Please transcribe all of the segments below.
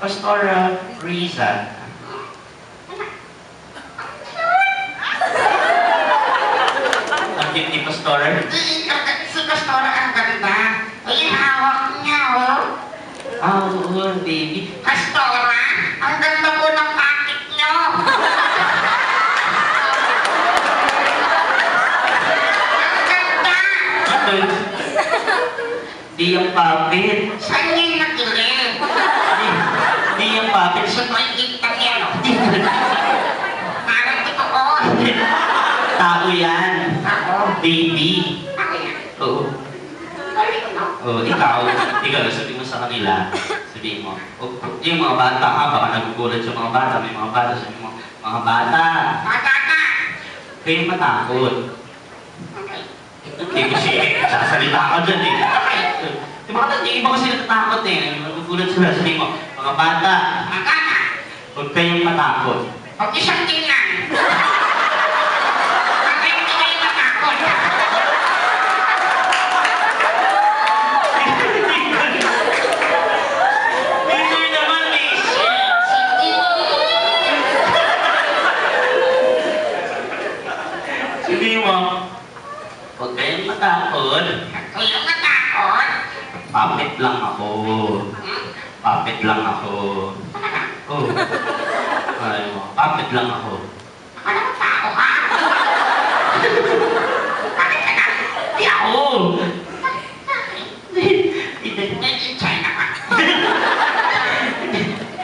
Pastora Riza. Ang cute ni Pastora. Si Pastora ang ganda. Ay, hawak niya, oh. Oh, baby. Pastora, ang ganda po ng pakit niyo. Ang ganda. Ano? Di yung puppet. Saan niya nakilig? Di yung puppet. Sa may gitang yan, oh. Parang totoo. Tao yan. Ako. Baby. Ako yan. Oo. Balik mo. Oh, ikaw, sabi mo sa kanila, sabihin mo, yung mga bata ha, baka nagugulat yung mga bata, may mga bata, sabi mo, mga bata, Matata. kayo matakot. Okay. Hindi kasi, sasalita ka dyan eh. Yung iba kasi natatakot eh, nagugulat sila, sabi mo, mga bata, Matata. huwag kayong matakot. Pag isang tingnan. Bakit hindi kayo natakot? Hindi naman eh. Sabi mo, huwag kayong matakot. Kayo natakot? Puppet lang ako. Puppet lang ako. Oh. Ay mo, puppet lang ako. Ano ang tao ka? Bakit ka na? Di ako! Nag-enjoy na ka.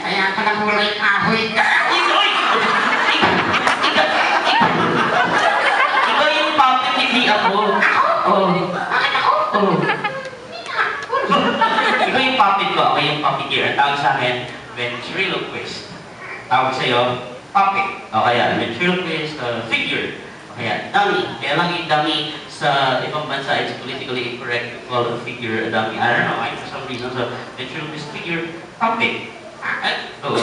Kaya ka nahulay kahoy ka. Ikaw! Ikaw yung puppet, hindi ako. Ako? Oh. Bakit ako? Oh. Hindi ka. Ikaw yung puppet ko, ako yung puppeteer. Ang tawag sa akin, ventriloquist. Tawag sa'yo, puppet. O kaya, ventriloquist, figure. O kaya, dummy. Kaya lang yung dummy sa ibang bansa, it's politically incorrect to call a figure a dummy. I don't know, for some reason, so ventriloquist figure, puppet. Bakit? Oo.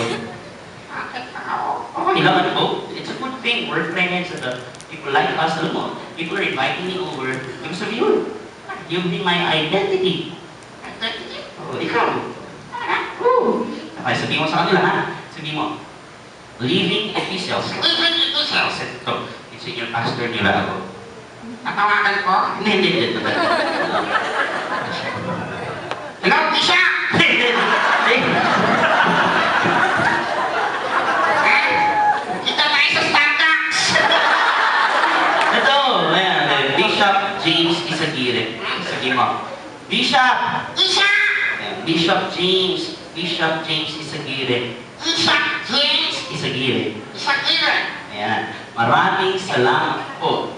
Bakit ako? Okay lang, ano? It's a good thing. We're friends and people like us, alam mo, people are inviting me over. Yung sabi yun, you'll be my identity. Oh, ikaw. Oo. Okay, sabihin mo sa kanila, ha? Sabihin mo, living epistles. Even ito siya. Ito, it's in your pastor nila ako. Natawagan ko. Hindi. Hello, Tisha! Kita tayo sa Starbucks! Ito, ayan, Bishop James Isagire. Sabihin mo, Bishop! Isha! Ayan, Bishop James Isagire. Isha! James! Isagire. Isha Killer! Ayan. Maraming salamat po